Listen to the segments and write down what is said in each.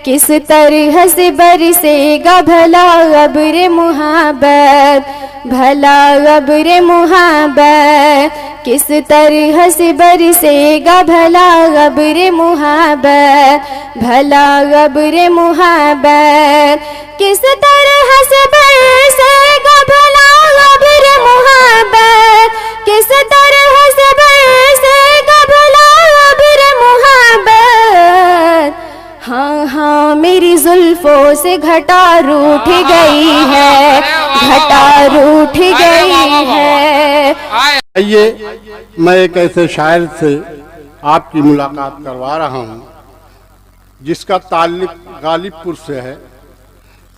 किस तरह से बरसेगा भला अब्र मुहब्बत, भला अब्र मुहब्बत, किस तरह से बरसेगा भला अब्र मुहब्बत, भला अब्र मुहब्बत, किस तरह से बरसेगा भला अब्र मुहब्बत, किस तरह से बरसेगा भला अब्र मुहब्बत। हाँ हाँ मेरी जुल्फों से घटा रूठ गई है, घटा रूठ गई है। आइए मैं एक ऐसे शायर से आपकी मुलाकात करवा रहा हूँ जिसका ताल्लुक गालिबपुर से है।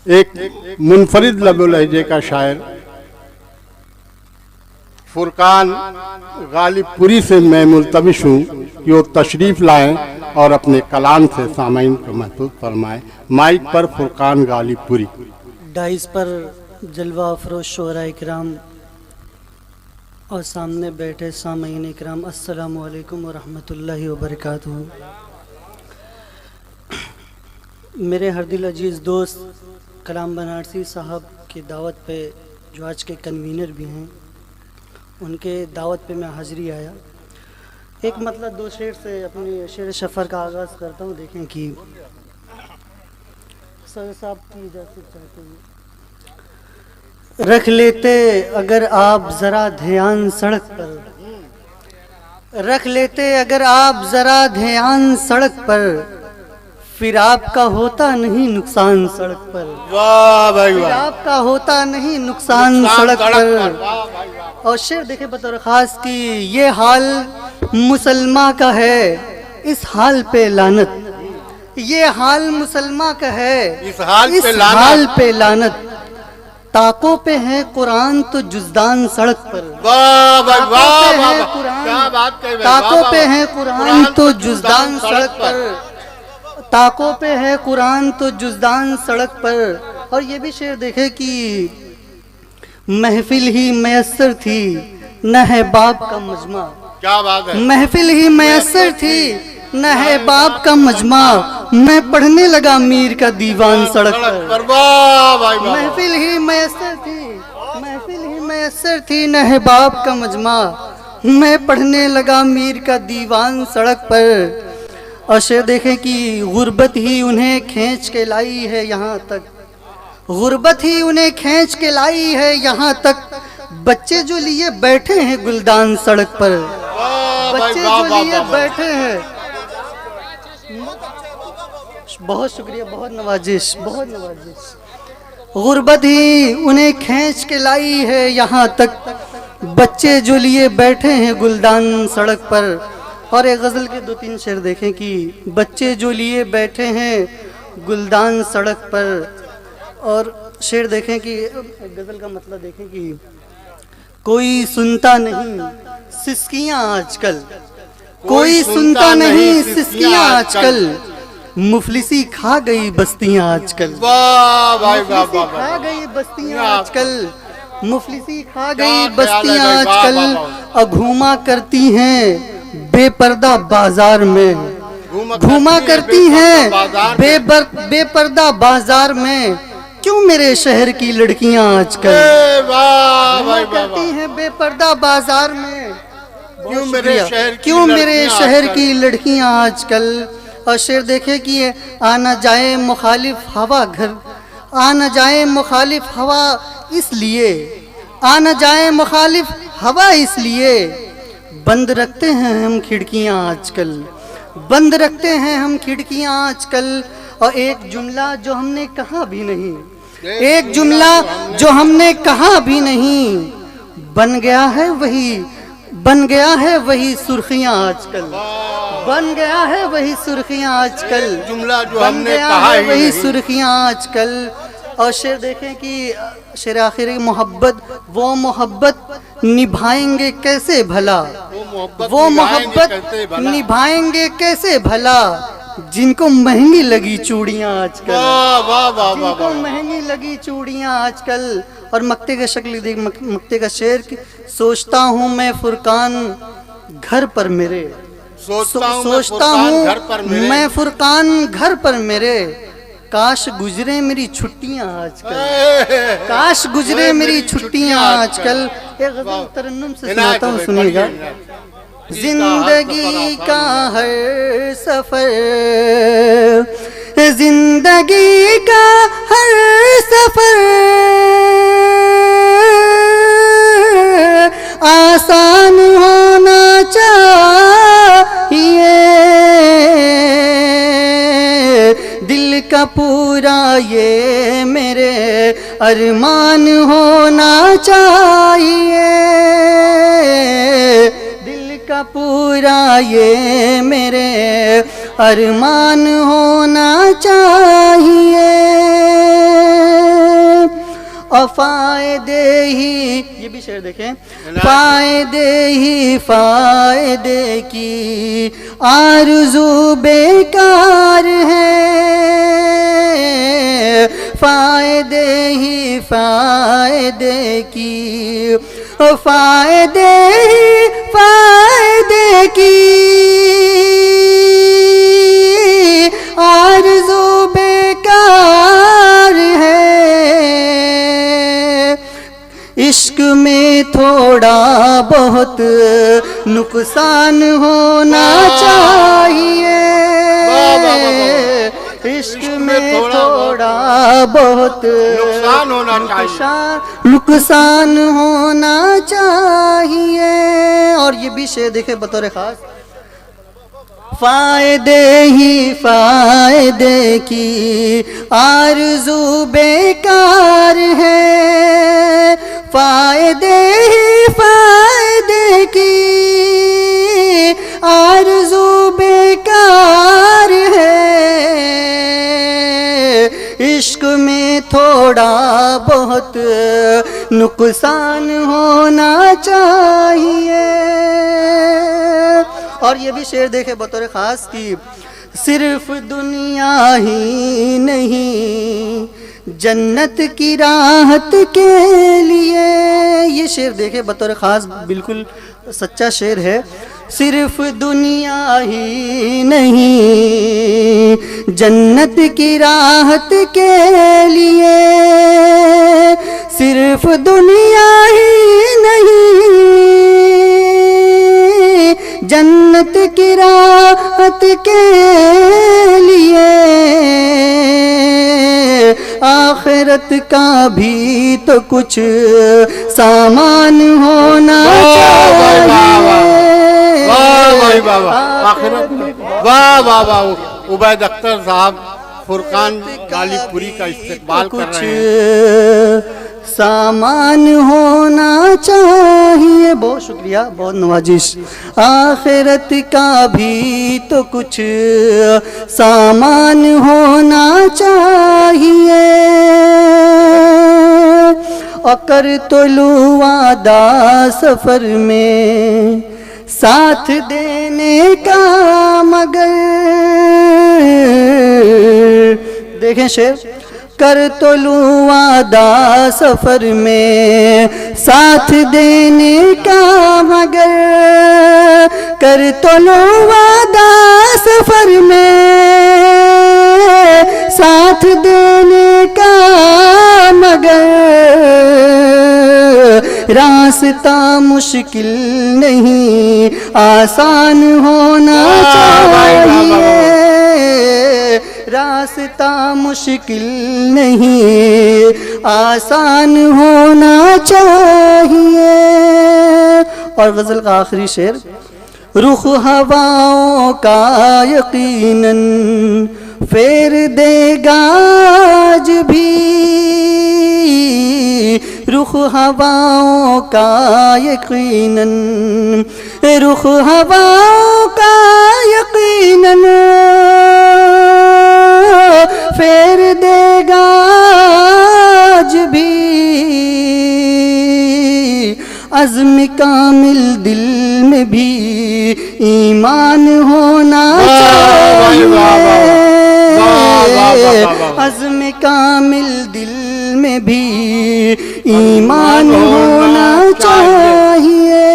एक मुनफरिद लबो लहजे का शायर फुरकान गालिबपुरी से मैं मुल्तमिस हूँ कि वो तशरीफ़ लाएं और अपने कलाम से सामाइन को महसूस फरमाएं। माइक पर फुरकान गालिबपुरी। डाइस पर जलवा अफरोज शोरा इकराम और सामने बैठे सामाइन इकराम, अस्सलामु अलैकुम व रहमतुल्लाहि व बरकातुहू। मेरे हरदिल अजीज़ दोस्त कलाम बनारसी साहब की दावत पे जो आज के कन्वीनर भी हैं, उनके दावत पे मैं हाज़िरी आया। एक मतलब दो शेर से अपनी शेर सफ़र का आगाज़ करता हूँ। देखें कि सर साहब की इजाज़त चाहते हैं। रख लेते अगर आप ज़रा ध्यान सड़क पर, रख लेते अगर आप ज़रा ध्यान सड़क पर, फिर आपका होता नहीं नुकसान सड़क पर। वाह भाई वाह, फिर आपका होता नहीं नुकसान सड़क पर। और शेर देखे बतौर ख़ास कि ये हाल मुसलमा का है, इस हाल पे लानत, ये हाल मुसलमा का है, इस हाल पे लानत, ताकों पे है कुरान तो जुज़दान सड़क पर। वाह भाई वाह वाह, क्या बात कही भाई, ताकों पे है कुरान तो जुज़दान सड़क पर, ताकों पे है कुरान तो जुज़दान सड़क पर। और ये भी शेर देखे कि महफिल ही मयस्सर थी न है बाप का मजमा, क्या बात है, महफिल ही मयस्सर थी न है बाप का मजमा, मैं पढ़ने लगा मीर का दीवान सड़क पर। वाह भाई वाह, महफिल ही मयस्सर थी, महफिल ही मयस्सर थी न है बाप का मजमा, मैं पढ़ने लगा मीर का दीवान सड़क पर। और शेर देखें कि गुर्बत ही उन्हें खींच के लाई है यहाँ तक, गुर्बत ही उन्हें खींच के लाई है यहाँ तक, बच्चे जो लिए बैठे हैं गुलदान सड़क पर, बच्चे जो लिए बैठे हैं। बहुत शुक्रिया, बहुत नवाजिश, बहुत नवाजिश। गुर्बत ही उन्हें खींच के लाई है यहाँ तक, बच्चे जो लिए बैठे हैं गुलदान सड़क पर। और एक गज़ल के दो तीन शेर देखें कि बच्चे जो लिए बैठे हैं गुलदान सड़क पर। और शेर देखें कि गज़ल का मतलब देखें कि कोई सुनता नहीं सिसकियाँ आजकल, कोई सुनता नहीं सिसकियाँ आजकल, मुफलिसी खा गई बस्तियाँ आजकल। वाह भाई वाह वाह, खा गई बस्तियाँ आजकल, मुफलिसी खा गई बस्तियाँ आजकल, और घूमा करती हैं बेपर्दा बाजार में, घूमा करती हैं बेपर्दा बाजार में, क्यों मेरे शहर की लड़कियां आजकल घूमा करती हैं बेपर्दा बाजार में, क्यों मेरे शहर की लड़कियां आजकल। और शेर देखे कि आना जाए मुखालिफ हवा घर, आना जाए मुखालिफ हवा इसलिए, आना जाए मुखालिफ हवा इसलिए, बंद रखते हैं हम खिड़कियां आजकल, बंद रखते हैं हम खिड़कियां आजकल। और एक जुमला जो हमने कहा भी नहीं, एक जुमला जो हमने कहा भी नहीं, बन गया है वही, बन गया है वही सुर्खियां आजकल, बन गया है वही सुर्खियां आजकल, जुमला जो हमने कहा है वही सुर्खियां आजकल। और शेर देखें कि शेर आखिरी मोहब्बत, वो मोहब्बत निभाएंगे कैसे भला, वो मोहब्बत निभाएंगे कैसे भला, जिनको महंगी लगी चूड़ियाँ आजकल, जिनको महंगी लगी चूड़ियाँ आजकल। और मक्ते का शक्ल देख, मक्ते का शेर, सोचता हूँ मैं फुरकान घर पर मेरे, सोचता हूँ मैं फुरकान घर पर मेरे, काश गुजरे मेरी छुट्टियां आजकल, काश गुजरे मेरी छुट्टियां आजकल। एक गजल तरन्नुम से सुनाता हूँ, सुनिएगा। जिंदगी का हर सफर, जिंदगी का हर सफर आसान होना चाहिए, दिल का पूरा ये मेरे अरमान होना चाहिए, दिल का पूरा ये मेरे अरमान होना चाहिए। और फायदे ही, ये भी शेर देखें, फायदे ही फायदे की आरज़ू बेकार है, फायदे ही फायदे की, फायदे ही फायदे की आरज़ू बेकार है। इश्क में थोड़ा बहुत नुकसान होना चाहिए, इश्क में थोड़ा बहुत नुकसान होना चाहिए। और ये भी शेर देखे बतौर खास, फायदे ही फायदे की आरज़ू बेकार है, फायदे ही फायदे की आरज़ू बेकार है, इश्क में थोड़ा बहुत नुकसान होना चाहिए। और ये भी शेर देखे बतौर खास की, सिर्फ दुनिया ही नहीं जन्नत की राहत के लिए, ये शेर देखे बतौर खास बिल्कुल सच्चा शेर है। सिर्फ दुनिया ही नहीं जन्नत की राहत के लिए, सिर्फ दुनिया ही नहीं जन्नत की राहत के लिए, आखिरत का भी तो कुछ सामान होना चाहिए। वाह वाह वाह, उबैद अख्तर साहब फुरकान गालिबपुरी का इस्तेमाल कर रहे हैं। सामान होना चाहिए, बहुत शुक्रिया, बहुत नवाजिश। आखिरत का भी तो कुछ सामान होना चाहिए, अकर तो लुवादा सफर में साथ देने का, मगर देखें शेर, कर तो लूँ वादा सफर में साथ देने का, मगर कर तो लूँ वादा सफर में साथ देने का, मगर रास्ता मुश्किल नहीं आसान होना चाहिए, रास्ता मुश्किल नहीं आसान होना चाहिए। और गज़ल का आखिरी शेर, रुख हवाओं का यकीनन फेर देगा आज भी, रुख हवाओं का यकीनन, रुख हवाओं का यकीनन फेर देगा आज भी, अज़्म कामिल दिल में भी ईमान होना चाहिए, अज़्म कामिल दिल में भी ईमान होना चाहिए।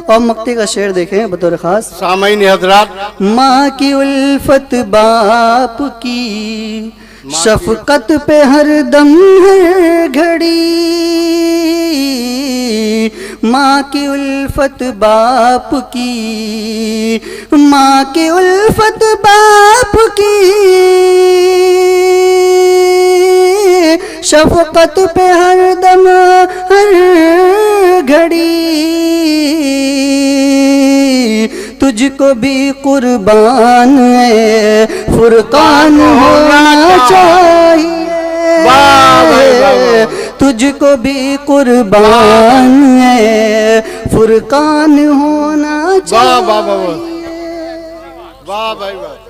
और मक्ते का शेर देखें बतौर खास। सामईन हजरात, माँ की उल्फत बाप की शफकत पे हर दम है घड़ी, माँ की उल्फत बाप की, माँ की उल्फत बाप की शफकत पे हर दम हर घड़ी, तुझको भी कुर्बान है फुरकान होना चाहिए, तुझको भी कुर्बान है फुरकान होना चाहिए। वाह भाई वाह।